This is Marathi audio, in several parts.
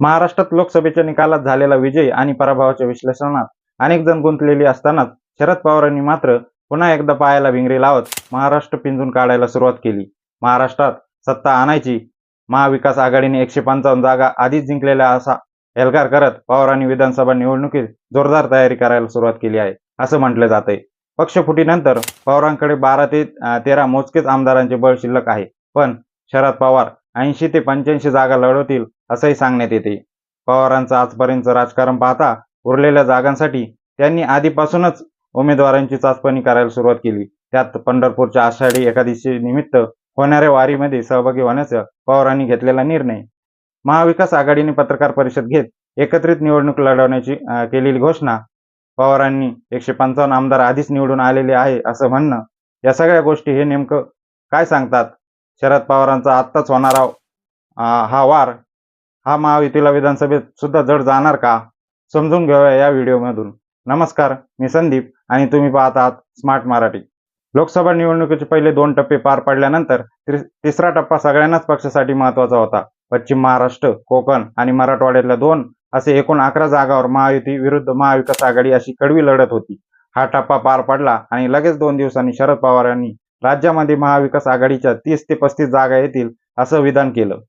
महाराष्ट्रात लोकसभेच्या निकालात झालेला विजय आणि पराभवाच्या विश्लेषणात अनेक जण गुंतलेली असतानाच शरद पवारांनी मात्र पुन्हा एकदा पायाला भिंगरी लावत महाराष्ट्र पिंजून काढायला सुरुवात केली. महाराष्ट्रात सत्ता आणायची, महाविकास आघाडीने 155 जागा आधीच जिंकलेल्या असा एल्गार करत पवारांनी विधानसभा निवडणुकीत जोरदार तयारी करायला सुरुवात केली आहे, असं म्हटलं जातंय. पक्षफुटीनंतर पवारांकडे 12 ते 13 मोजकेच आमदारांचे बळ शिल्लक आहे, पण शरद पवार 80 ते 85 जागा लढवतील असंही सांगण्यात येते. पवारांचं आजपर्यंतचं राजकारण पाहता उरलेल्या जागांसाठी त्यांनी आधीपासूनच उमेदवारांची चाचपणी करायला सुरुवात केली. त्यात पंढरपूरच्या आषाढी एकादशी निमित्त होणाऱ्या वारीमध्ये सहभागी होण्याचा पवारांनी घेतलेला निर्णय. महाविकास आघाडीने पत्रकार परिषद घेत एकत्रित निवडणूक लढवण्याची केलेली घोषणा, पवारांनी 155 आमदार आधीच निवडून आलेले आहे असं म्हणणं, या सगळ्या गोष्टी हे नेमकं काय सांगतात? शरद पवारांचा आत्ताच होणारा हा वार हा महायुतीला विधानसभेत सुद्धा जड जाणार का? समजून घेऊया या व्हिडिओमधून. नमस्कार, मी संदीप आणि तुम्ही पाहत आहात स्मार्ट मराठी. लोकसभा निवडणुकीचे पहिले 2 टप्पे पार पडल्यानंतर तिसरा टप्पा सगळ्यांनाच पक्षासाठी महत्त्वाचा होता. पश्चिम महाराष्ट्र, कोकण आणि मराठवाड्यातल्या 2 असे एकूण 11 जागांवर महायुती विरुद्ध महाविकास आघाडी अशी कडवी लढत होती. हा टप्पा पार पडला आणि लगेच 2 दिवसांनी शरद पवारांनी राज्यामध्ये महाविकास आघाडीच्या 30 ते 35 जागा येतील असं विधान केलं.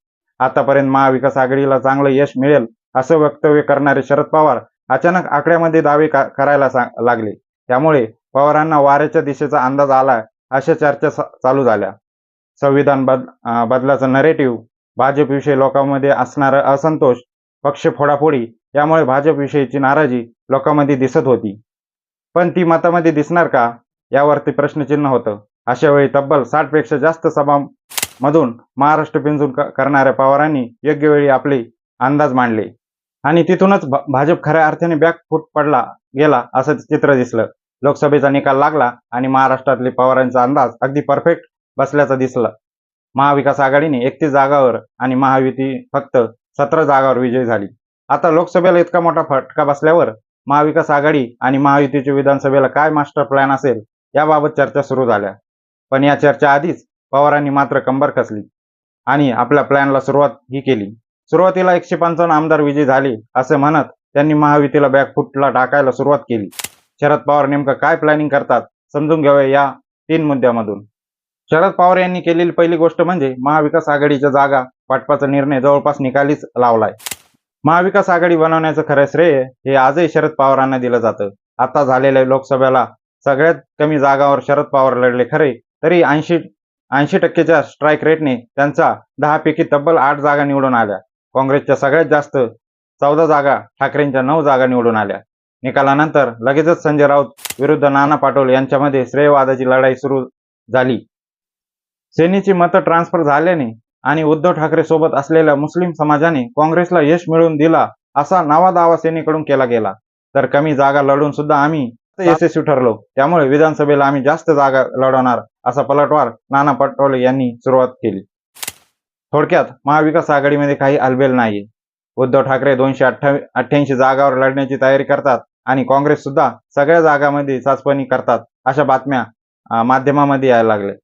आतापर्यंत महाविकास आघाडीला चांगलं यश मिळेल असं वक्तव्य करणारे शरद पवार अचानक आकड्यामध्ये दावे करायला लागले. त्यामुळे पवारांना वाऱ्याच्या दिशेचा अंदाज आला अशा चर्चा चालू झाल्या. संविधान बदलाचं नरेटिव्ह, भाजपविषयी लोकांमध्ये असणारा असंतोष, पक्ष फोडाफोडी यामुळे भाजपविषयीची नाराजी लोकांमध्ये दिसत होती. पण ती मतामध्ये दिसणार का, यावरती प्रश्नचिन्ह होतं. अशा वेळी तब्बल 60 पेक्षा जास्त सभांमधून महाराष्ट्र पिंजून करणाऱ्या पवारांनी योग्य वेळी आपले अंदाज मांडले आणि तिथूनच भाजप खऱ्या अर्थाने बॅकफूट पडला गेला असं चित्र दिसलं. लोकसभेचा निकाल लागला आणि महाराष्ट्रातले पवारांचा अंदाज अगदी परफेक्ट बसल्याचं दिसलं. महाविकास आघाडीने 31 जागावर आणि महायुती फक्त 17 जागावर विजयी झाली. आता लोकसभेला इतका मोठा फटका बसल्यावर महाविकास आघाडी आणि महायुतीच्या विधानसभेला काय मास्टर प्लॅन असेल याबाबत चर्चा सुरू झाल्या. पण या चर्चा आधीच पवारांनी मात्र कंबर कसली आणि आपल्या प्लॅनला सुरुवात ही केली. सुरुवातीला 155 आमदार विजयी झाले असं म्हणत त्यांनी महायुतीला बॅकफूटला टाकायला सुरुवात केली. शरद पवार नेमकं काय प्लॅनिंग करतात समजून घ्यावे या 3 मुद्द्यामधून. शरद पवार यांनी केलेली पहिली गोष्ट म्हणजे महाविकास आघाडीच्या जागा वाटपाचा निर्णय जवळपास निकालीच लावलाय. महाविकास आघाडी बनवण्याचं खरं श्रेय हे आजही शरद पवारांना दिलं जातं. आता झालेल्या लोकसभेला सगळ्यात कमी जागावर शरद पवार लढले खरे, तरी 80% स्ट्राईक रेटने त्यांचा 10 पैकी तब्बल 8 जागा निवडून आल्या. काँग्रेसच्या सगळ्यात जास्त 14 जागा, ठाकरेंच्या 9 जागा निवडून आल्या. निकालानंतर लगेचच संजय राऊत विरुद्ध नाना पाटोले यांच्यामध्ये श्रेयवादाची लढाई सुरू झाली. सेनेची मतं ट्रान्सफर झाल्याने आणि उद्धव ठाकरे सोबत असलेल्या मुस्लिम समाजाने काँग्रेसला यश मिळवून दिला असा नवा दावा सेनेकडून केला गेला. तर कमी जागा लढून सुद्धा आम्ही यशस्वी ठरलो, त्यामुळे विधानसभेला आम्ही जास्त जागा लढवणार असा पलटवार नाना पटोले यांनी सुरुवात केली. थोडक्यात महाविकास आघाडीमध्ये काही अलबेल नाहीये. उद्धव ठाकरे 288 जागावर लढण्याची तयारी करतात आणि काँग्रेस सुद्धा सगळ्या जागांमध्ये चाचपणी करतात अशा बातम्या माध्यमामध्ये यायला लागल्या.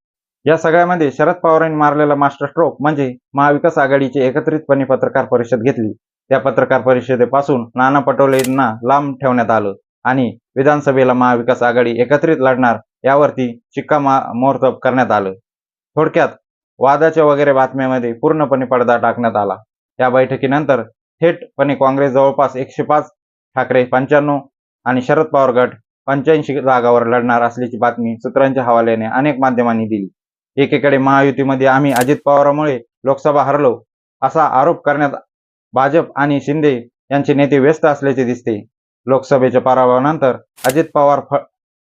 या सगळ्यामध्ये शरद पवारांनी मारलेला मास्टर स्ट्रोक म्हणजे महाविकास आघाडीची एकत्रितपणे पत्रकार परिषद घेतली. त्या पत्रकार परिषदेपासून नाना पटोलेंना लांब ठेवण्यात आलं आणि विधानसभेला महाविकास आघाडी एकत्रित लढणार यावरती शिक्कामोर्तब करण्यात आलं. थोडक्यात वादाच्या वगैरे बातम्यामध्ये पूर्णपणे पडदा टाकण्यात आला. या बैठकीनंतर थेटपणे काँग्रेस जवळपास 105, ठाकरे 95 आणि शरद पवार गट 85 जागावर लढणार असल्याची बातमी सूत्रांच्या हवाल्याने अनेक माध्यमांनी दिली. एकीकडे महायुतीमध्ये आम्ही अजित पवारांमुळे लोकसभा हरलो असा आरोप करण्यात भाजप आणि शिंदे यांचे नेते व्यस्त असल्याचे दिसते. लोकसभेच्या पराभवानंतर अजित पवार,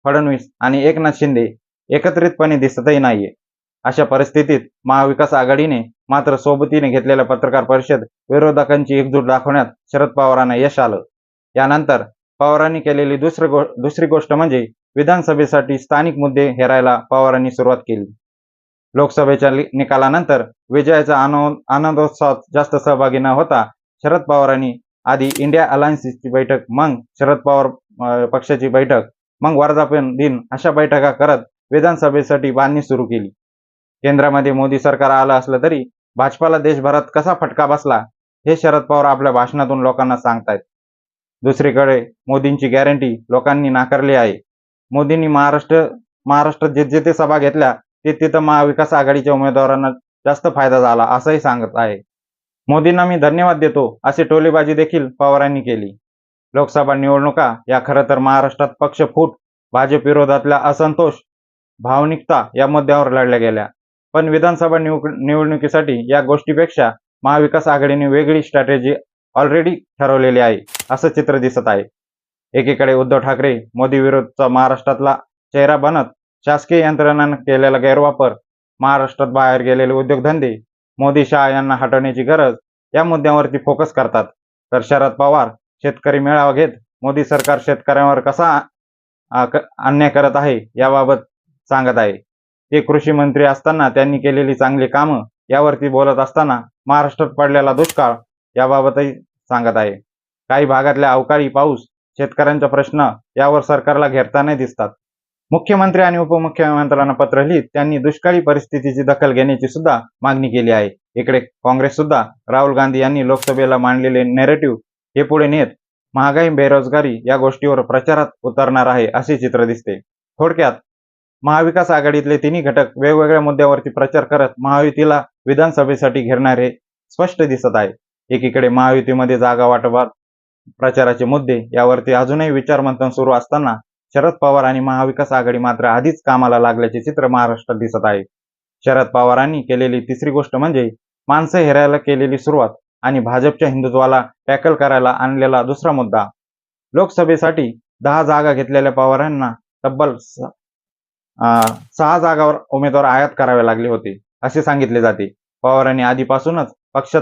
फडणवीस आणि एकनाथ शिंदे एकत्रितपणे दिसतही नाहीये. अशा परिस्थितीत महाविकास आघाडीने मात्र सोबतीने घेतलेल्या पत्रकार परिषद विरोधकांची एकजूट दाखवण्यात शरद पवारांना यश आलं. यानंतर पवारांनी केलेली दुसरी गोष्ट म्हणजे विधानसभेसाठी स्थानिक मुद्दे हेरायला पवारांनी सुरुवात केली. लोकसभेच्या निकालानंतर विजयाच्या आनंदोत्सवात जास्त सहभागी न होता शरद पवारांनी आधी इंडिया अलायन्सची बैठक, मग शरद पवार पक्षाची बैठक, मग वर्धापन दिन अशा बैठका करत विधानसभेसाठी बांधणी सुरू केली. केंद्रामध्ये मोदी सरकार आलं असलं तरी भाजपाला देशभरात कसा फटका बसला हे शरद पवार आपल्या भाषणातून लोकांना सांगतायत. दुसरीकडे मोदींची गॅरंटी लोकांनी नाकारली आहे. मोदींनी महाराष्ट्रात जिथे सभा घेतल्या तिथं महाविकास आघाडीच्या उमेदवारांना जास्त फायदा झाला असंही सांगत आहे. मोदींना मी धन्यवाद देतो अशी टोलेबाजी देखील पवारांनी केली. लोकसभा निवडणुका या खरं तर महाराष्ट्रात पक्ष फूट, भाजप विरोधातला असंतोष, भावनिकता या मुद्द्यावर लढल्या गेल्या. पण विधानसभा निवडणुकीसाठी या गोष्टीपेक्षा महाविकास आघाडीने वेगळी स्ट्रॅटेजी ऑलरेडी ठरवलेली आहे असं चित्र दिसत आहे. एकीकडे उद्धव ठाकरे मोदी विरोधचा महाराष्ट्रातला चेहरा बनत शासकीय यंत्रणांना केलेला गैरवापर, महाराष्ट्रात बाहेर गेलेले उद्योगधंदे, मोदी शहा यांना हटवण्याची गरज या मुद्द्यांवरती फोकस करतात. तर शरद पवार शेतकरी मेळावा घेत मोदी सरकार शेतकऱ्यांवर कसा अन्याय करत आहे याबाबत सांगत आहे. ते कृषी मंत्री असताना त्यांनी केलेली चांगली कामं यावरती बोलत असताना महाराष्ट्रात पडलेला दुष्काळ याबाबतही सांगत आहे. काही भागातल्या अवकाळी पाऊस, शेतकऱ्यांचा प्रश्न यावर सरकारला घेरताना दिसतात. मुख्यमंत्री आणि उपमुख्यमंत्र्यांना पत्र लिहित त्यांनी दुष्काळी परिस्थितीची दखल घेण्याची सुद्धा मागणी केली आहे. इकडे काँग्रेस सुद्धा राहुल गांधी यांनी लोकसभेला मांडलेले नॅरेटिव्ह हे पुढे नेत महागाई, बेरोजगारी या गोष्टीवर प्रचारात उतरणार आहे असे चित्र दिसते. थोडक्यात महाविकास आघाडीतले तिन्ही घटक वेगवेगळ्या मुद्द्यावरती प्रचार करत महायुतीला विधानसभेसाठी घेरणारे स्पष्ट दिसत आहे. एकीकडे महायुतीमध्ये जागा वाटपात प्रचाराचे मुद्दे यावरती अजूनही विचारमंथन सुरू असताना शरद पवार आणि महाविकास आघाडी मात्र आधीच कामाला लागल्याचे चित्र महाराष्ट्रात दिसत आहे. शरद पवारांनी केलेली तिसरी गोष्ट म्हणजे माणसं हेरायला केलेली सुरुवात आणि भाजपच्या हिंदुत्वाला टॅकल करायला आणलेला दुसरा मुद्दा. लोकसभेसाठी 10 जागा घेतलेल्या पवारांना तब्बल 6 जागावर उमेदवार आयात करावे लागले होते असे सांगितले जाते. पवारांनी आधीपासूनच पक्षात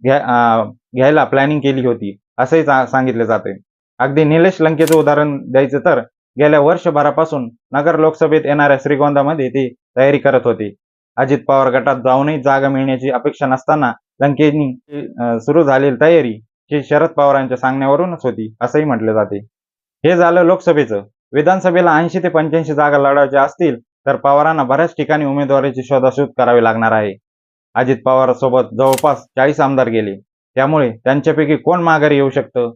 घ्यायला प्लॅनिंग केली होती असेही सांगितले जाते. अगदी निलेश लंकेचं उदाहरण द्यायचं तर गेल्या वर्षभरापासून नगर लोकसभेत येणाऱ्या श्रीगोंदामध्ये ते तयारी करत होते. अजित पवार गटात जाऊनही जागा मिळण्याची अपेक्षा नसताना लंकेंनी सुरू झालेली तयारी ही शरद पवारांच्या सांगण्यावरूनच होती असंही म्हटले जाते. हे झालं लोकसभेचं. विधानसभेला 80 ते 85 जागा लढवायच्या असतील तर पवारांना बऱ्याच ठिकाणी उमेदवाराची शोधाशोध करावी लागणार आहे. अजित पवार सोबत जवळपास 40 आमदार गेले, त्यामुळे त्यांच्यापैकी कोण माघारी येऊ शकतं,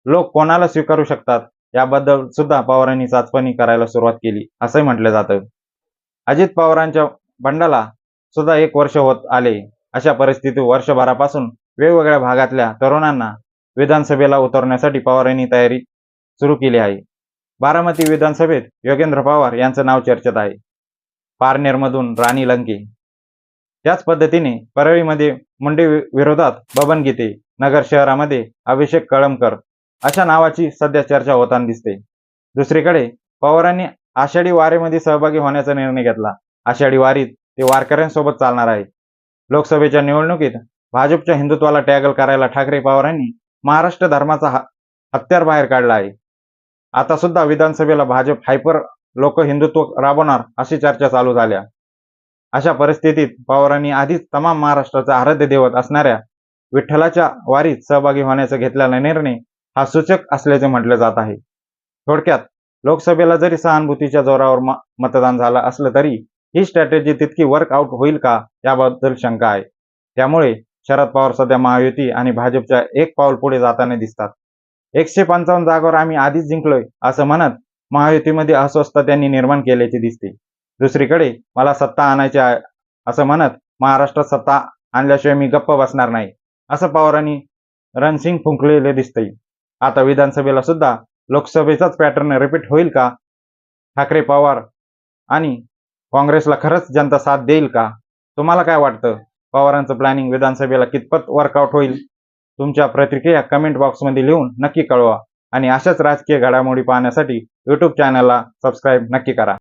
लोक कोणाला स्वीकारू शकतात याबद्दल सुद्धा पवारांनी चाचपणी करायला सुरुवात केली असंही म्हटलं जातं. अजित पवारांच्या बंडाला सुद्धा 1 वर्ष होत आले. अशा परिस्थितीत वर्षभरापासून वेगवेगळ्या भागातल्या तरुणांना विधानसभेला उतरण्यासाठी पवारांनी तयारी सुरू केली आहे. बारामती विधानसभेत योगेंद्र पवार यांचं नाव चर्चेत आहे. पारनेरमधून राणी लंके, त्याच पद्धतीने परळीमध्ये मुंडे विरोधात बबन गीते, नगर शहरामध्ये अभिषेक कळमकर अशा नावाची सध्या चर्चा होताना दिसते. दुसरीकडे पवारांनी आषाढी वारीमध्ये सहभागी होण्याचा निर्णय घेतला. आषाढी वारीत ते वारकऱ्यांसोबत चालणार आहे. लोकसभेच्या निवडणुकीत भाजपच्या हिंदुत्वाला टॅगल करायला ठाकरे पवारांनी महाराष्ट्र धर्माचा हत्यार बाहेर काढला आहे. आता सुद्धा विधानसभेला भाजप हायपर लोक हिंदुत्व राबवणार अशी चर्चा चालू झाल्या. अशा परिस्थितीत पवारांनी आधीच तमाम महाराष्ट्राचा आराध्य दैवत असणाऱ्या विठ्ठलाच्या वारीत सहभागी होण्याचा घेतलेला निर्णय हा सूचक असल्याचे म्हटलं जात आहे. थोडक्यात लोकसभेला जरी सहानुभूतीच्या जोरावर मतदान झालं असलं तरी ही स्ट्रॅटेजी तितकी वर्कआउट होईल का याबद्दल शंका आहे. त्यामुळे शरद पवार सध्या महायुती आणि भाजपच्या एक पाऊल पुढे जाताना दिसतात. 155 जागावर आम्ही आधीच जिंकलोय असं म्हणत महायुतीमध्ये अस्वस्थता त्यांनी निर्माण केल्याची दिसते. दुसरीकडे मला सत्ता आणायची आहे असं म्हणत महाराष्ट्रात सत्ता आणल्याशिवाय मी गप्प बसणार नाही असं पवारांनी रणसिंग फुंकलेले दिसते. आता विधानसभेला सुद्धा लोकसभेचाच पॅटर्न रिपीट होईल का? ठाकरे पवार आणि काँग्रेसला खरंच जनता साथ देईल का? तुम्हाला काय वाटतं? पवारांचं प्लॅनिंग विधानसभेला कितपत वर्कआउट होईल? तुमच्या प्रतिक्रिया कमेंट बॉक्समध्ये लिहून नक्की कळवा आणि अशाच राजकीय घडामोडी पाहण्यासाठी YouTube चॅनलला सबस्क्राईब नक्की करा.